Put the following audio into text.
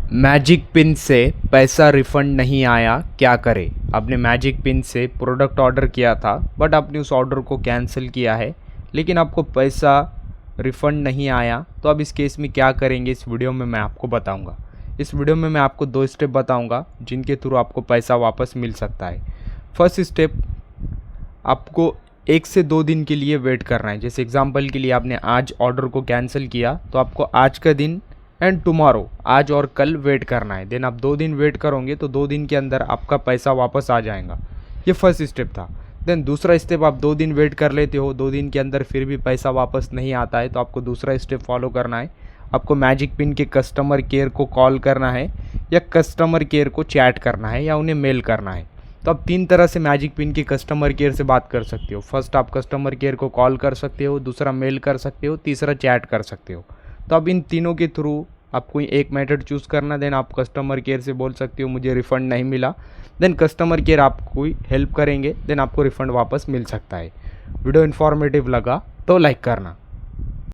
Magic pin से पैसा refund नहीं आया, क्या करें? आपने मैजिक पिन से प्रोडक्ट ऑर्डर किया था बट आपने उस ऑर्डर को कैंसिल किया है, लेकिन आपको पैसा रिफ़ंड नहीं आया। तो अब इस केस में क्या करेंगे, इस वीडियो में मैं आपको बताऊंगा। इस वीडियो में मैं आपको 2 स्टेप बताऊंगा जिनके थ्रू आपको पैसा वापस मिल सकता है। फर्स्ट स्टेप, आपको 1 से 2 दिन के लिए वेट करना है। जैसे एग्जांपल के लिए आपने आज ऑर्डर को कैंसिल किया तो आपको आज का दिन एंड टुमारो, आज और कल वेट करना है। देन आप 2 दिन वेट करोगे तो 2 दिन के अंदर आपका पैसा वापस आ जाएगा। ये फर्स्ट स्टेप था। देन दूसरा स्टेप, आप 2 दिन वेट कर लेते हो, 2 दिन के अंदर फिर भी पैसा वापस नहीं आता है तो आपको दूसरा स्टेप फॉलो करना है। आपको मैजिक पिन के कस्टमर केयर को कॉल करना है या कस्टमर केयर को चैट करना है या उन्हें मेल करना है। तो आप 3 तरह से मैजिक पिन के कस्टमर केयर से बात कर सकते हो। फर्स्ट, आप कस्टमर केयर को कॉल कर सकते हो, दूसरा मेल कर सकते हो, तीसरा चैट कर सकते हो। तो अब इन तीनों के थ्रू आपको एक मेथड चूज़ करना। देन आप कस्टमर केयर से बोल सकते हो मुझे रिफ़ंड नहीं मिला। देन कस्टमर केयर आपको हेल्प करेंगे, देन आपको रिफ़ंड वापस मिल सकता है। वीडियो इन्फॉर्मेटिव लगा तो लाइक करना।